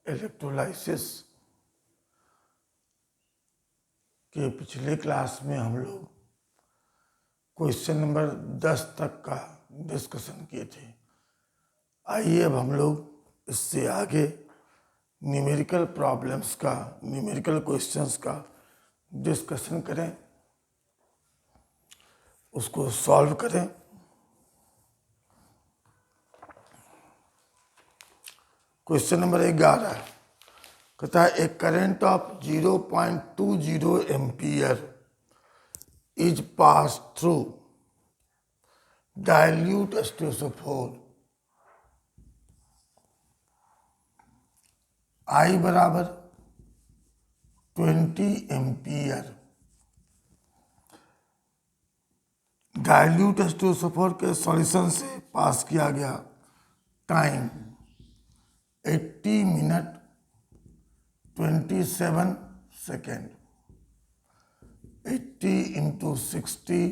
Electrolysis के पिछले class में हम लोग क्वेश्चन नंबर 10 तक का डिस्कशन किए थे। आइए अब हम लोग इससे आगे न्यूमेरिकल प्रॉब्लम्स का, न्यूमेरिकल क्वेश्चंस का डिस्कशन करें, उसको सॉल्व करें। क्वेश्चन नंबर 11 कहता है a current of 0.20 ampere is pass through dilute स्टेसोफोर I बराबर 20 एम्पियर। डाइल्यूट स्टेसोफोर के सॉल्यूशन से पास किया गया time 80 minute 27 second. 80 into 60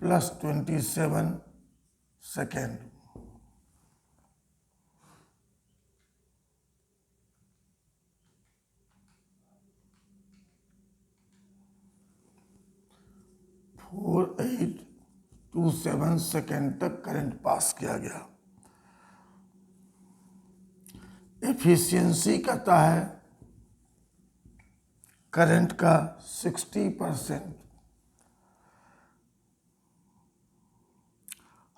plus 27 second. Four 827 second तक करंट पास किया गया। एफिशिएंसी कहता है करंट का 60%।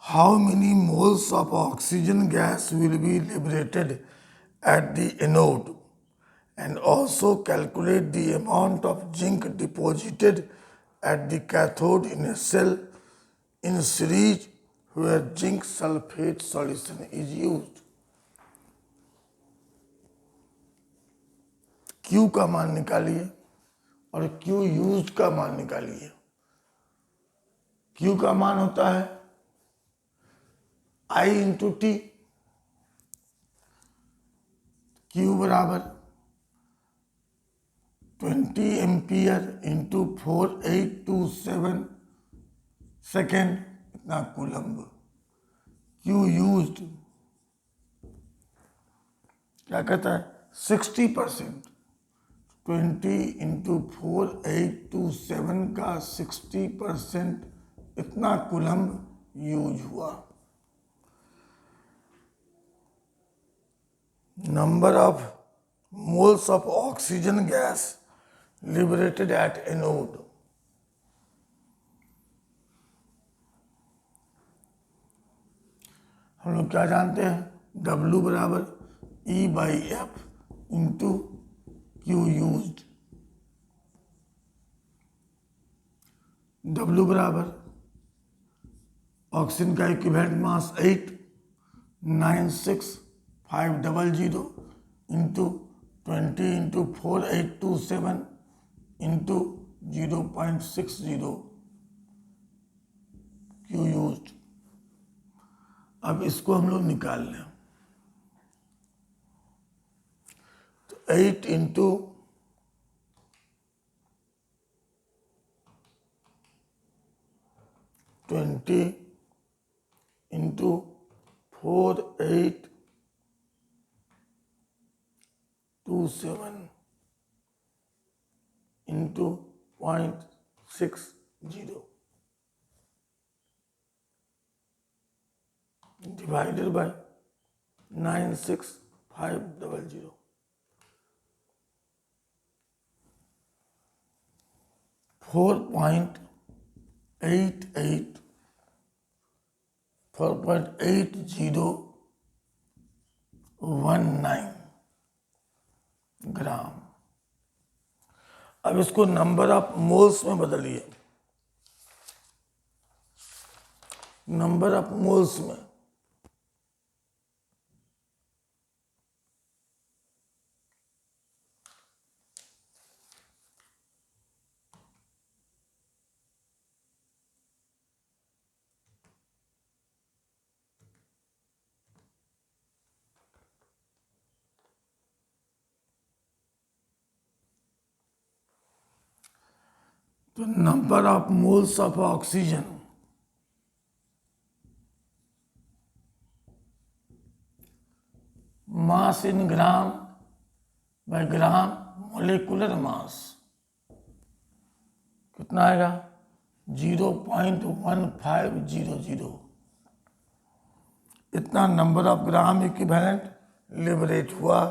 How many moles of oxygen gas will be liberated at the anode and also calculate the amount of zinc deposited at the cathode in a cell in series where zinc sulfate solution is used। Q का मान निकालिए और Q used का मान निकालिए। Q का मान होता है I इंटू टी। Q बराबर 20 एम्पियर इंटू 4827 सेकेंड, इतना कूलम्ब। Q यूज्ड क्या कहता है 60%। 20 इंटू 4827 का 60%, इतना कूलम्ब यूज हुआ। Number of moles of oxygen gas liberated at anode. हम लोग क्या जानते हैं W बराबर E/F into Q used. W बराबर ऑक्सीजन का equivalent mass 8 96500 into 20 into 4827 into 0.60 Q used. अब इसको हम लोग निकाल लें तो 8 into 20 into 4827 into 0.60 divided by 96500। Four 4.8019 ग्राम। अब इसको नंबर ऑफ मोल्स में बदलिए। नंबर ऑफ मोल्स में तो number of moles of oxygen mass mass in gram by gram molecular mass कितना आएगा 0.1500। इतना number of gram equivalent liberate हुआ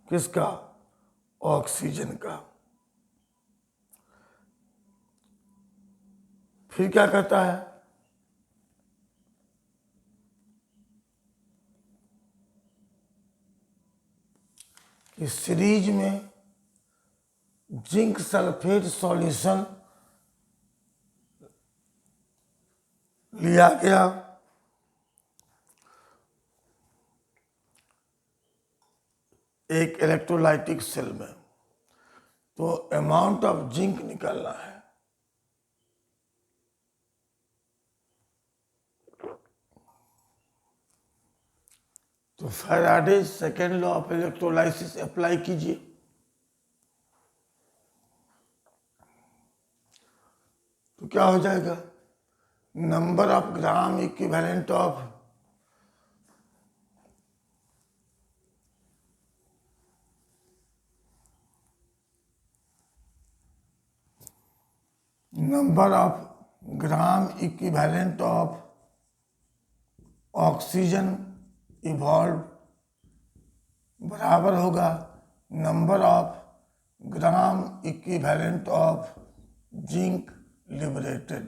किसका? ऑक्सीजन का। फिर क्या कहता है? कि सीरीज में जिंक सल्फेट सॉल्यूशन लिया गया, एक इलेक्ट्रोलाइटिक सेल में, तो अमाउंट ऑफ जिंक निकालना है। तो Faraday second law of electrolysis apply कीजिए। तो क्या हो जाएगा? Number of gram equivalent of gram equivalent of oxygen evolve बराबर होगा number of gram equivalent of zinc liberated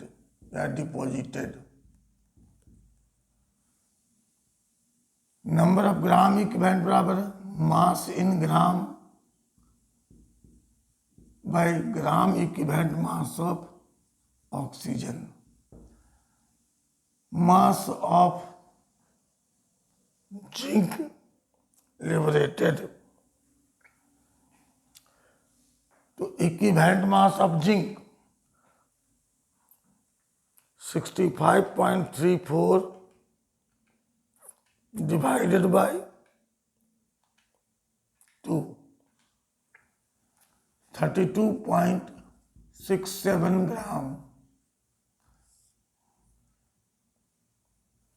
या deposited. Number of gram equivalent बराबर mass in gram by gram equivalent mass of oxygen. Mass of zinc liberated, तो equivalent mass of zinc 65.34 divided by 2, 32.67 ग्राम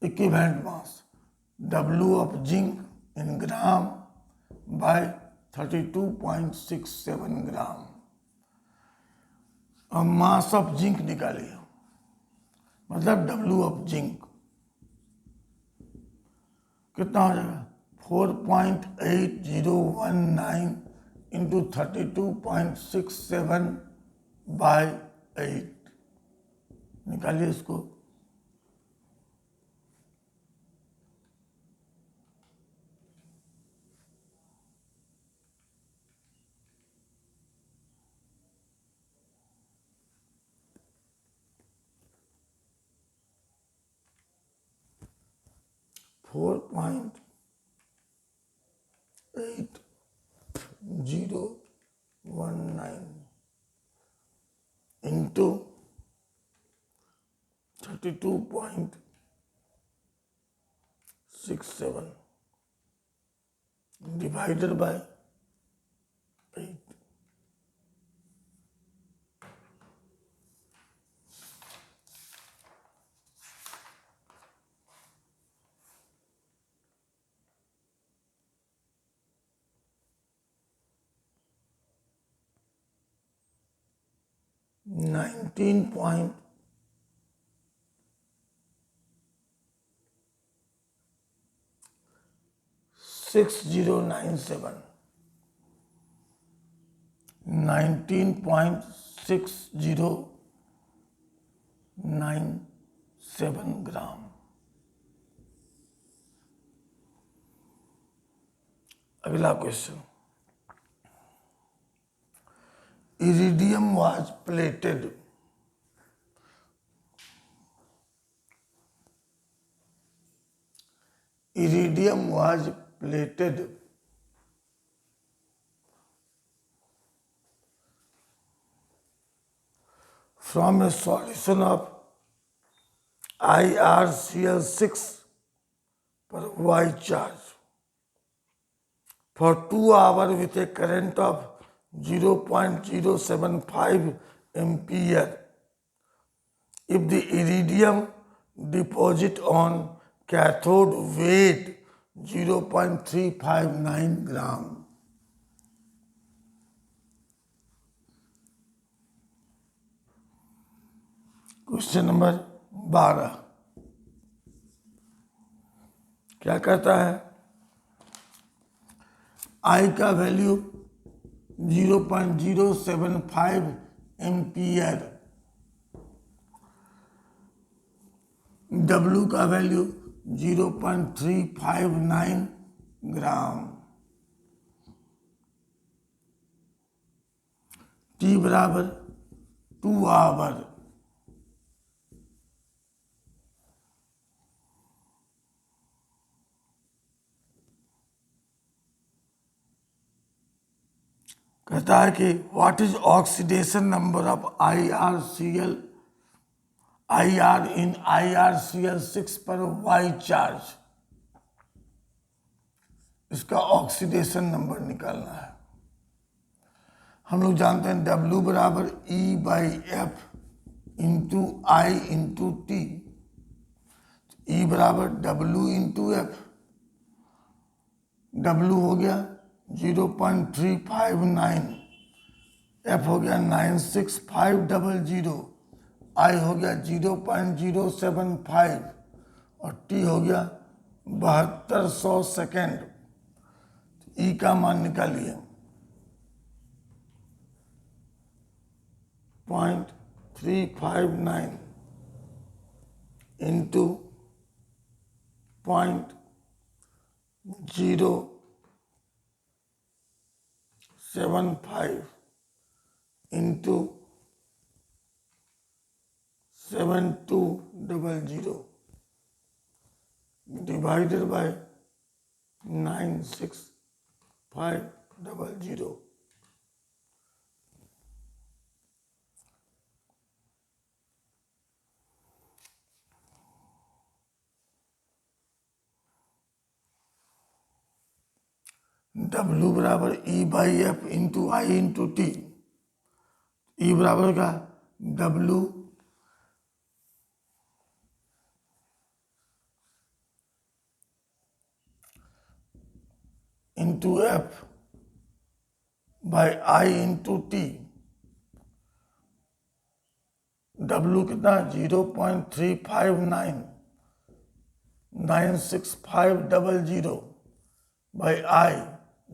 equivalent मास। W of zinc in gram by 32.67 ग्राम। अब मास of zinc निकालिए, मतलब W of zinc कितना हो जाएगा? 4.8019 into 32.67 bye 8। निकालिए इसको। Four point 8019 into 32.67 divided by 8। Nineteen point 6097 19.6097 ग्राम। अगला question, iridium was plated from a solution of IrCl6 per white charge for 2 hours with a current of 0.075 ampere. If the iridium deposit on cathode weighed 0.359 gram. Question number 12 क्या कहता है? आई का value 0.075 ampere, W का value 0.359 ग्राम, T बराबर 2 our. कहता है कि what is oxidation number of IrCl IR in IrCl6 पर वाई चार्ज। इसका ऑक्सीडेशन नंबर निकालना है। हम लोग जानते हैं W बराबर E/F into I into T. E बराबर W इंटू F। W हो गया 0.359, F हो गया 96500, I हो गया 0.075 और T हो गया 7200 सेकेंड। E का मान निकालिए 0.359 into 0.075 into 7200 divided by 96500। W बराबर E/F into I into T. E बराबर का W into F by I into T. W कितना 0.359 96500 by I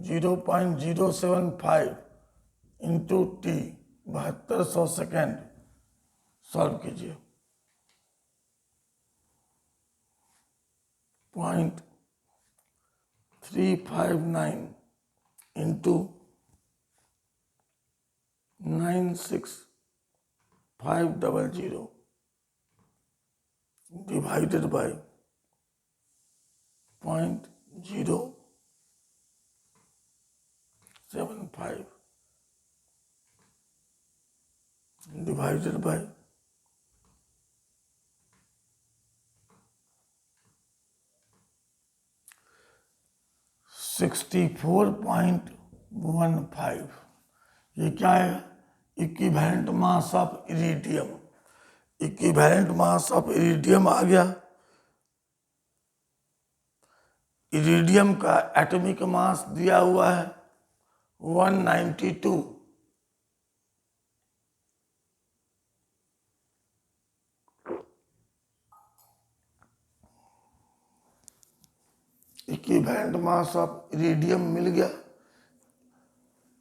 0.075 into T 7200 second. Solve कीजिए। 0.359 into 96500 divided by 0.075 divided by 64.15। ये क्या है? Equivalent mass of iridium. Equivalent mass of iridium आ गया। Iridium का एटॉमिक मास दिया हुआ है 192। इक्विवेलेंट मास ऑफ इरिडियम मिल गया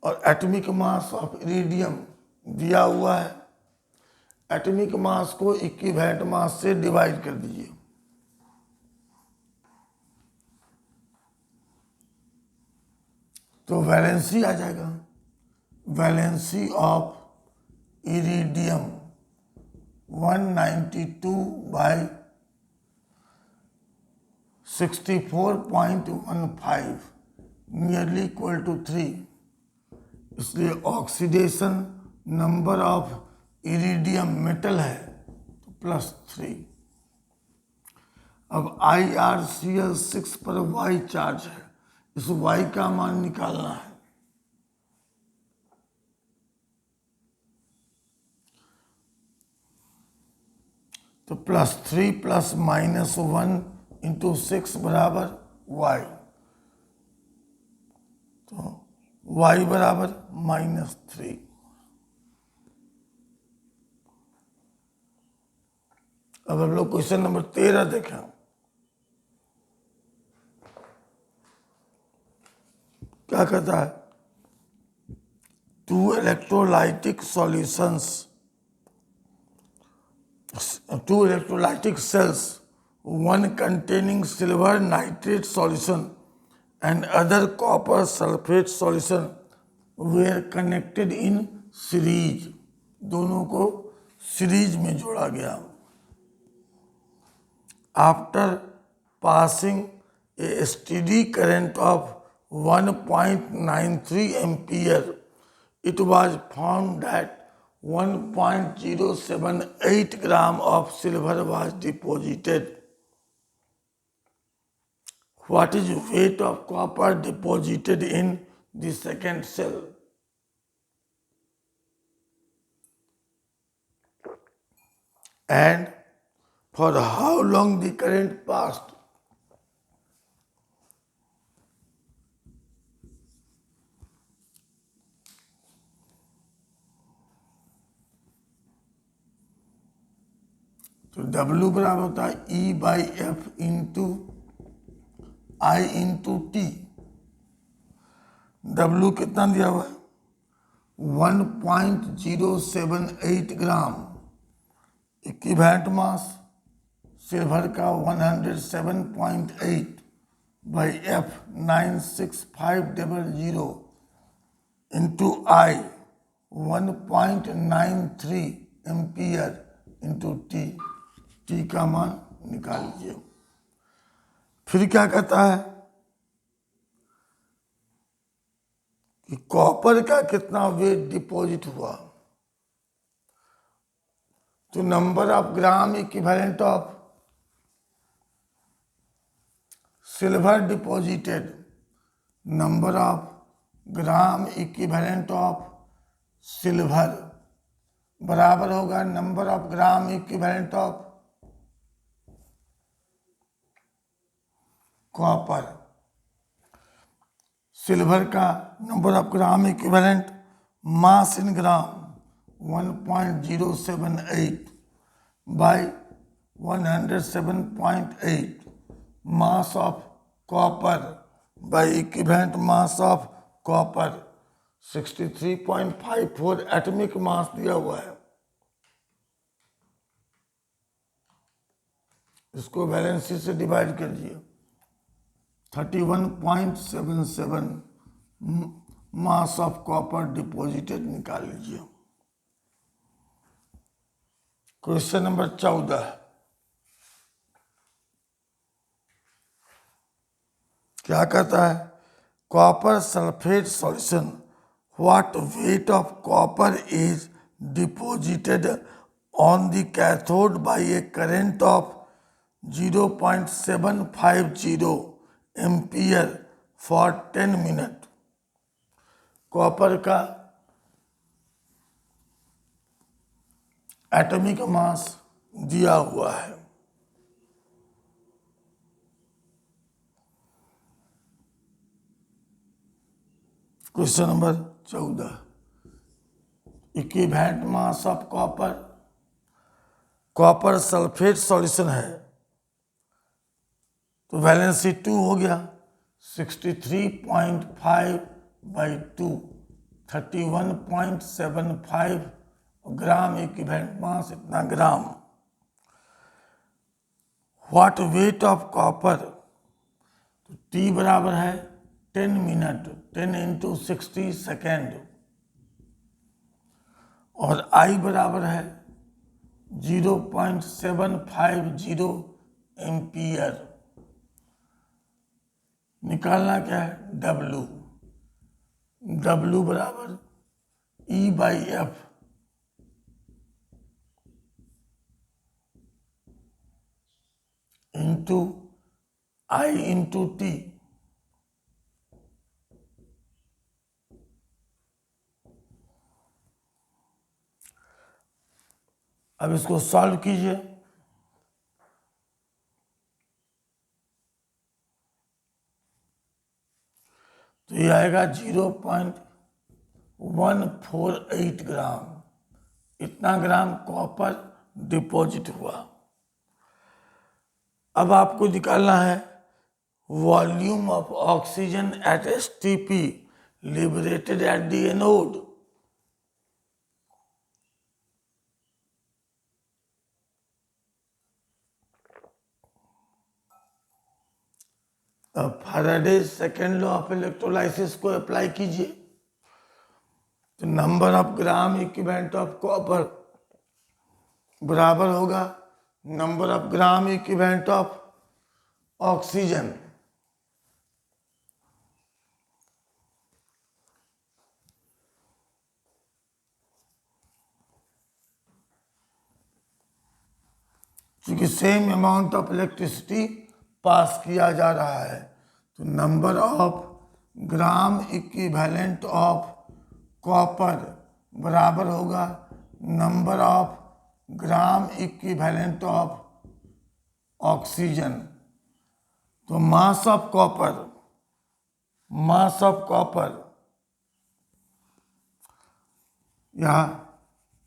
और एटॉमिक मास ऑफ इरिडियम दिया हुआ है। एटॉमिक मास को इक्विवेलेंट मास से डिवाइड कर दीजिए। तो वैलेंसी आ जाएगा। Valency of iridium 192 by 64.15 nearly equal to 3। इसलिए oxidation number of iridium metal है तो +3। अब IrCl6 पर वाई चार्ज है। इस वाई का मान निकालना है। तो +3 + -1 इंटू 6 बराबर y, तो y बराबर -3। अब हम लोग क्वेश्चन नंबर 13 देखें। क्या कहता है? Two electrolytic cells, one containing silver nitrate solution and other copper sulfate solution were connected in series। दोनों को सीरीज में जोड़ा गया। After passing a steady current of 1.93 ampere, it was found that 1.078 gram of silver was deposited. What is weight of copper deposited in the second cell? And for how long the current passed? तो W बराबर होता है E/F into I into T. W कितना दिया हुआ है? 1.078 ग्राम। Equivalent mass silver का 107.8 by F 96500 into I 1.93 ampere into T. T का मान निकाल लीजिए। फिर क्या कहता है कि कॉपर का कितना वेट डिपॉजिट हुआ? तो number of gram equivalent of silver deposited, number of gram equivalent of silver बराबर होगा number of gram equivalent of copper. Silver का number of gram equivalent mass in gram 1.078 by 107.8 mass of copper by equivalent mass of copper 63.54 atomic mass दिया हुआ है। इसको valency से divide कर दिए 31.77 मास ऑफ कॉपर डिपॉजिटेड निकाल लीजिए। क्वेश्चन नंबर 14 क्या कहता है? Copper sulphate solution, what weight of copper is deposited on the cathode by a current of 0.750 ampere for 10 मिनट। कॉपर का एटॉमिक मास दिया हुआ है। Question number 14, equivalent mass of copper, copper sulphate solution है तो वैलेंसी 2 हो गया 63.5 by 2 31.75 gram equivalent mass इतना ग्राम। व्हाट वेट ऑफ कॉपर, तो टी बराबर है 10 मिनट 10 इंटू 60 सेकेंड और आई बराबर है 0.750 एम्पियर। निकालना क्या है? W बराबर E/F into I into T. अब इसको सॉल्व कीजिए। आएगा 0.148 ग्राम। इतना ग्राम कॉपर डिपॉजिट हुआ। अब आपको निकालना है volume of oxygen at STP liberated at the anode. अब Faraday second law of electrolysis को अप्लाई कीजिए। तो number of gram equivalent of copper बराबर होगा number of gram equivalent of oxygen. क्योंकि same amount of electricity pass किया जा रहा है, तो number of gram equivalent of copper बराबर होगा number of gram equivalent of oxygen. तो मास ऑफ कॉपर या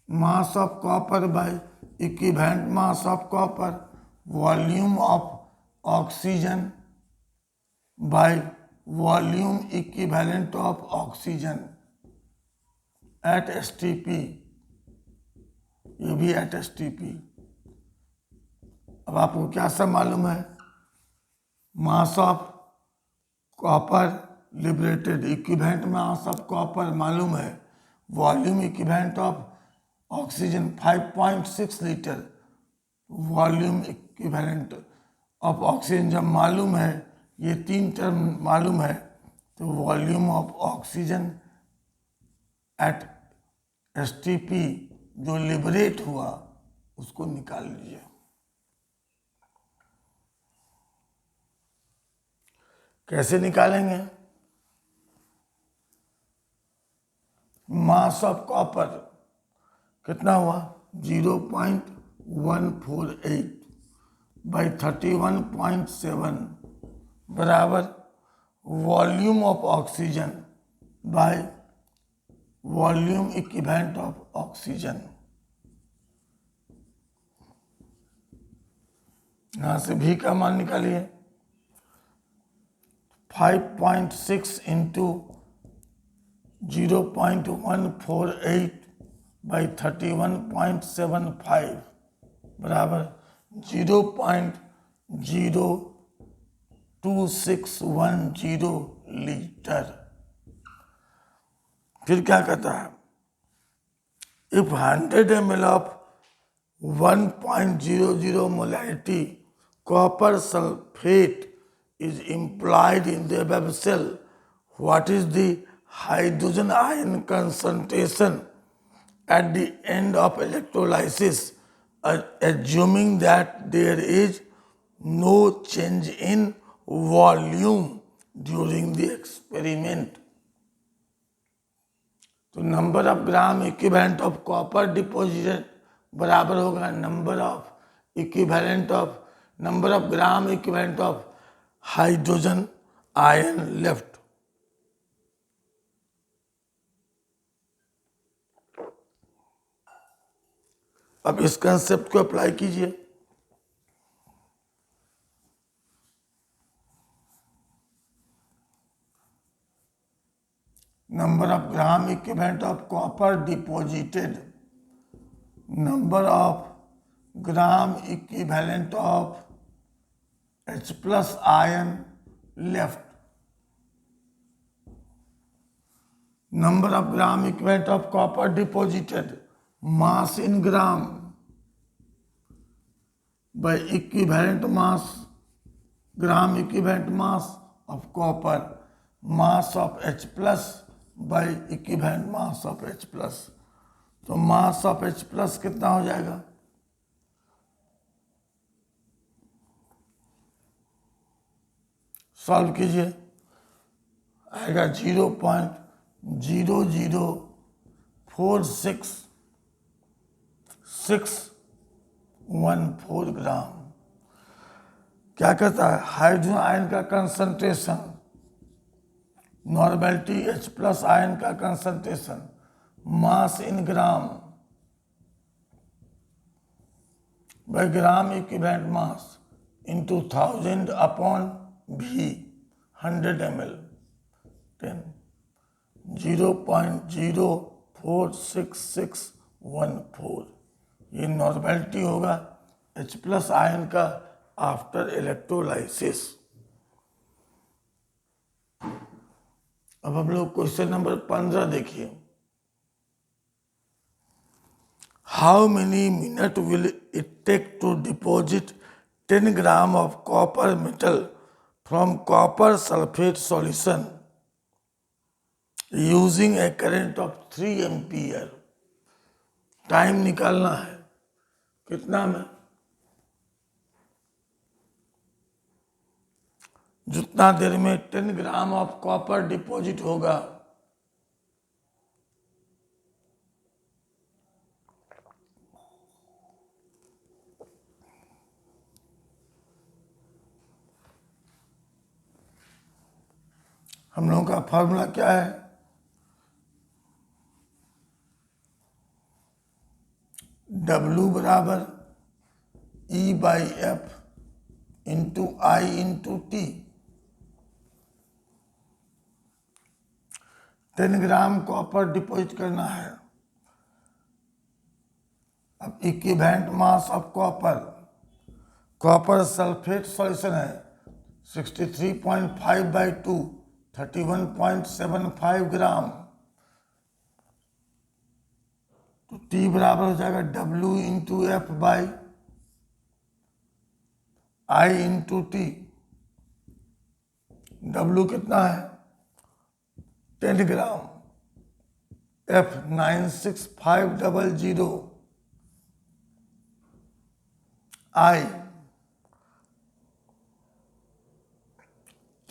mass of copper bye equivalent mass of copper volume of oxygen by volume equivalent of oxygen at STP. ये भी eight STP. अब आपको क्या सब मालूम है? Mass of copper liberated equivalent mass of copper मालूम है, volume equivalent of oxygen 5.6 litre. Volume equivalent of oxygen जब मालूम है, ये तीन टर्म मालूम है, तो volume of oxygen at STP जो लिबरेट हुआ उसको निकाल लीजिए। कैसे निकालेंगे? मास ऑफ कॉपर कितना हुआ 0.148 बाई 31.7 बराबर volume of oxygen by volume equivalent of oxygen. यहां से भी का मान निकालिए 5.6 इंटू 0.148 बाई 31.75 बराबर 0.02610 लीटर। फिर क्या कहता है? If 100 ml of 1.00 molarity copper sulfate is implied in the above cell, what is the hydrogen ion concentration at the end of electrolysis, assuming that there is no change in volume during the experiment? तो number of gram equivalent of copper deposited बराबर होगा number of gram equivalent of hydrogen ion left. अब इस concept को apply कीजिए। number of gram equivalent of copper deposited, number of gram equivalent of H plus ion left, number of gram equivalent of copper deposited, mass in gram by equivalent mass, gram equivalent mass of copper, mass of H plus by equivalent mass of H plus. तो mass of H plus कितना हो जाएगा? Solve कीजिए, आएगा 0.0046614 ग्राम। क्या कहता है? Hydrogen ion का concentration normality H plus ion का concentration, mass in gram by gram equivalent mass into 1000 upon V 100 ml 10 0.04614, ये नॉर्मेलिटी होगा H प्लस आयन का आफ्टर इलेक्ट्रोलाइसिस। अब हम लोग क्वेश्चन नंबर 15 देखिए। How many minute will it take to deposit 10 gram of copper metal from copper sulphate solution using a current of 3 ampere. Time निकालना है कितना में, जितना देर में 10 ग्राम ऑफ कॉपर डिपॉजिट होगा हम लोगों का फॉर्मूला क्या है, W बराबर E/F into I into T। 10 gram copper deposit करना है। अब equivalent mass of copper, copper sulphate solution है 63.5/2 31.75 ग्राम, तो T बराबर हो जाएगा W into F by I into T। W कितना है 10 ग्राम, F 96500, I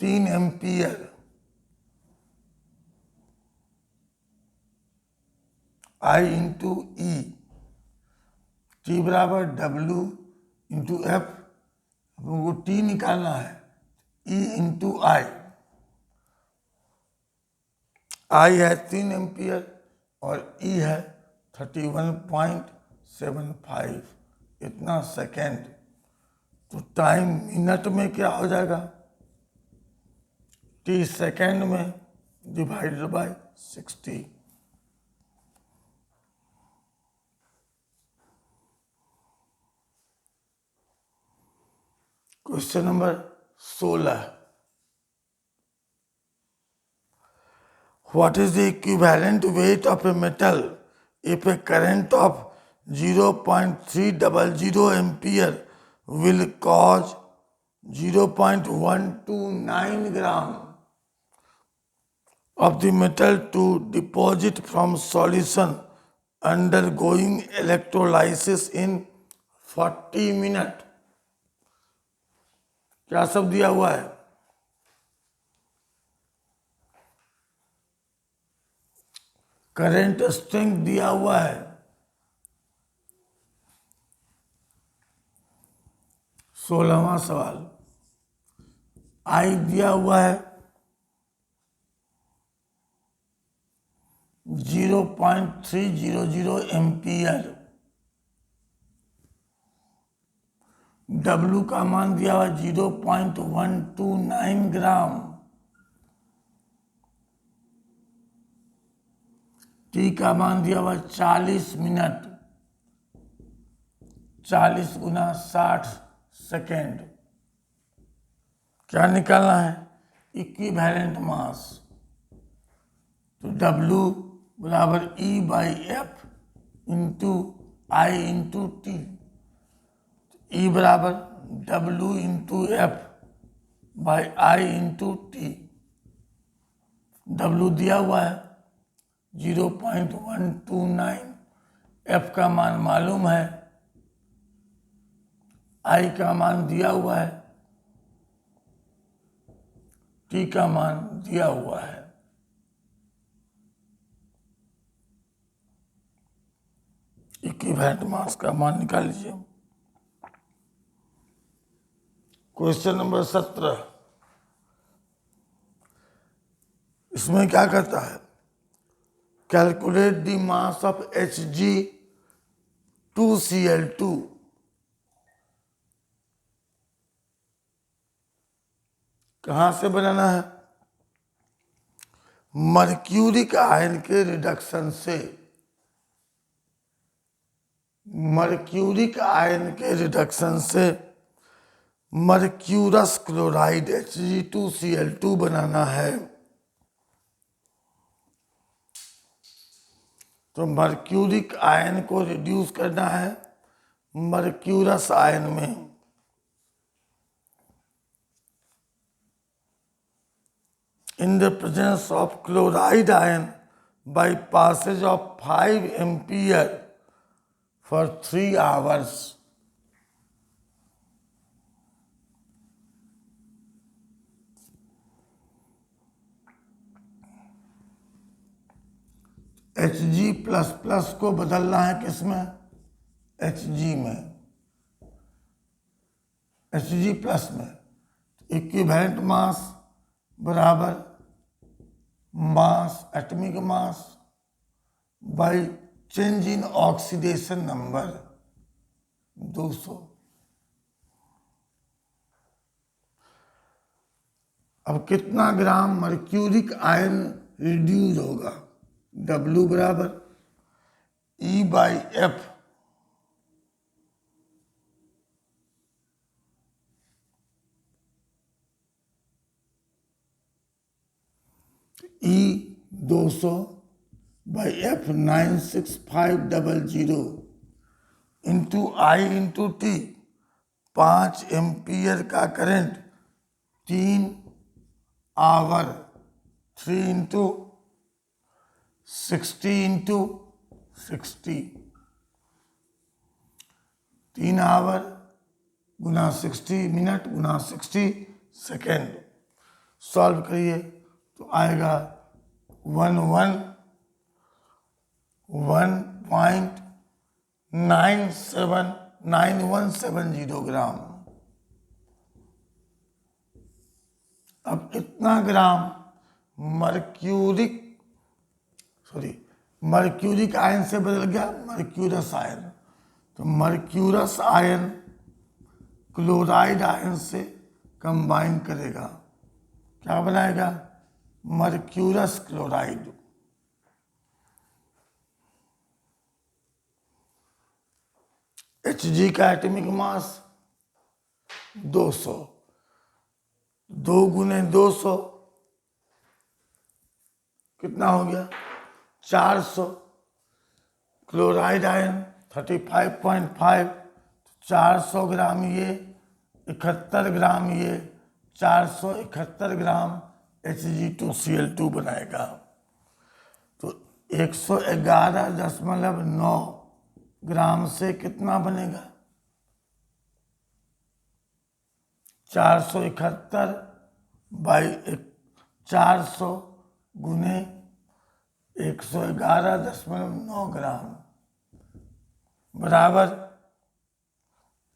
3 ampere, I into E, T बराबर W इंटू F, वो T निकालना है E इंटू I है 3 एम्पियर और E है 31.75, इतना सेकेंड। तो टाइम मिनट में क्या हो जाएगा, T सेकेंड में divided by 60। Question number 16, what is the equivalent weight of a metal if a current of 0.300 ampere will cause 0.129 gram of the metal to deposit from solution undergoing electrolysis in 40 minutes। क्या सब दिया हुआ है, current strength दिया हुआ है, 16वां सवाल, I दिया हुआ है 0.300 एम्पियर, W का मान दिया हुआ 0.129 ग्राम, T का मान दिया हुआ 40 मिनट, 40 गुना 60 सेकेंड। क्या निकालना है, इक्विवेलेंट मास, तो W बराबर E/F into I into T, E बराबर W into F by I into T। W दिया हुआ है 0.129, F का मान मालूम है, I का मान दिया हुआ है, T का मान दिया हुआ है। इक्विवेलेंट मास का मान निकाल लीजिए। क्वेश्चन नंबर 17, इसमें क्या करता है, calculate the mass of Hg2Cl2। कहां से बनाना है, मर्क्यूरिक आयन के रिडक्शन से। मर्क्यूरिक आयन के रिडक्शन से मर्क्यूरस क्लोराइड Hg2Cl2 बनाना है। तो मर्क्यूरिक आयन को रिड्यूस करना है मर्क्यूरस आयन में। In the presence of chloride ion bye passage of 5 ampere for 3 hours। Hg++ को बदलना है किसमें, Hg में, Hg+ में। इक्विवेलेंट मास बराबर mass, atomic mass by change in oxidation number 200। अब कितना ग्राम मर्क्यूरिक आयन रिड्यूस होगा, W बराबर E/F। E200/F 96500 into I/T। 5 ampere का current 3 hour, 3 into 60 into 60, 3 hour गुना 60 मिनट गुना 60 सेकेंड। सॉल्व करिए तो आएगा 111.9170 ग्राम। अब इतना ग्राम मर्क्यूरिक आयन से बदल गया मर्क्यूरस आयन। तो मर्क्यूरस आयन क्लोराइड आयन से कंबाइन करेगा, क्या बनाएगा, मर्क्यूरस क्लोराइड। Hg का एटॉमिक मास 200, 2 गुने 200 कितना हो गया, 400। क्लोराइड आयन 35.5, 400 ग्राम ये, 71 ग्राम ये, 471 ग्राम Hg2Cl2 बनाएगा। तो 111.9 ग्राम से कितना बनेगा, 471/400 गुने 111.9 ग्राम बराबर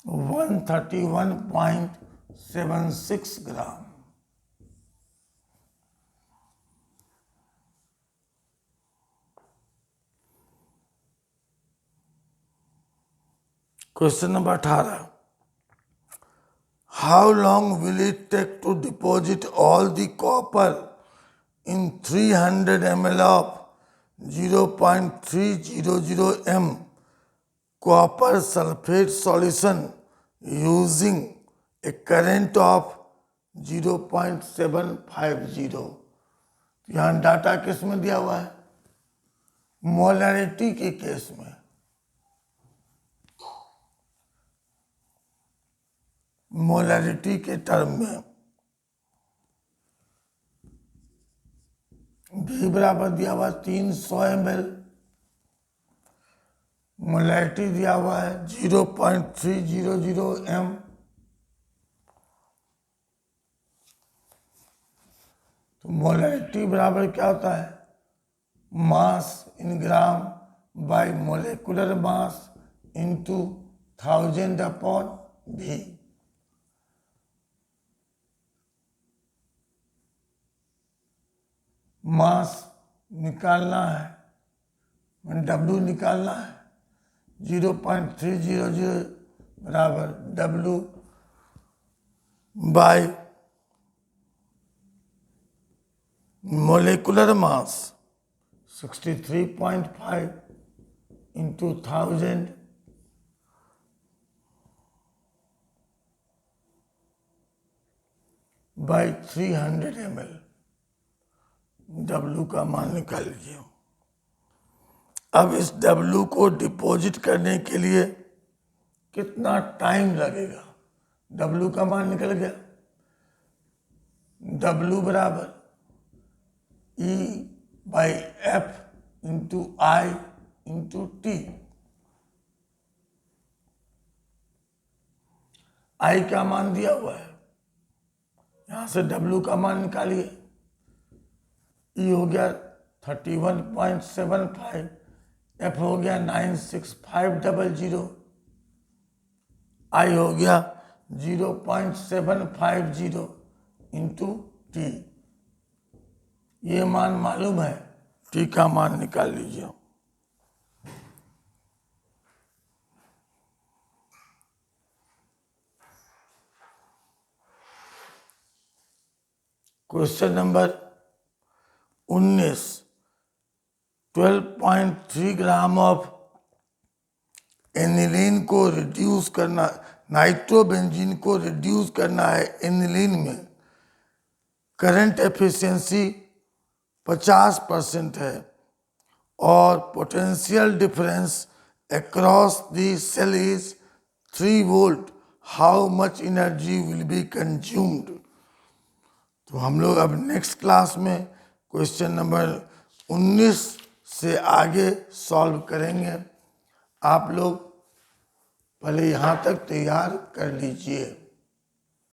131.76 gram. Question number 18, how long will it take to deposit all the copper in 300 ml of 0.300 m copper sulfate solution using a current of 0.750। यहाँ डाटा किस में दिया हुआ है, मोलैरिटी के केस में। मोलैरिटी के टर्म में भी बराबर दिया हुआ 300 ml, मोलैरिटी दिया हुआ है 0.300 m। तो मोलैरिटी बराबर क्या होता है, mass in gram by molecular mass into 1000/V। Mass निकालना है, W निकालना है, 0.300 बराबर W by molecular mass 63.5 into 1000 by 300 ml। W का मान निकाल लीजिए। अब इस W को डिपॉजिट करने के लिए कितना टाइम लगेगा? W का मान निकल गया। W बराबर E by F into I into T। I का मान दिया हुआ है, यहां से W का मान निकालिए। E हो गया 31.75, F हो गया 96500, I हो गया 0.750 इंटू T। ये मान मालूम है, T का मान निकाल लीजिए। Question number 19, 12.3 gram of aniline को रिड्यूस करना, नाइट्रोबेंजीन को रिड्यूस करना है एनिलीन में। करंट एफिशिएंसी 50% है और potential difference across the cell is 3 volt. How much energy will be consumed? तो हम लोग अब नेक्स्ट क्लास में क्वेश्चन नंबर 19 से आगे सॉल्व करेंगे। आप लोग पहले यहाँ तक तैयार कर लीजिए।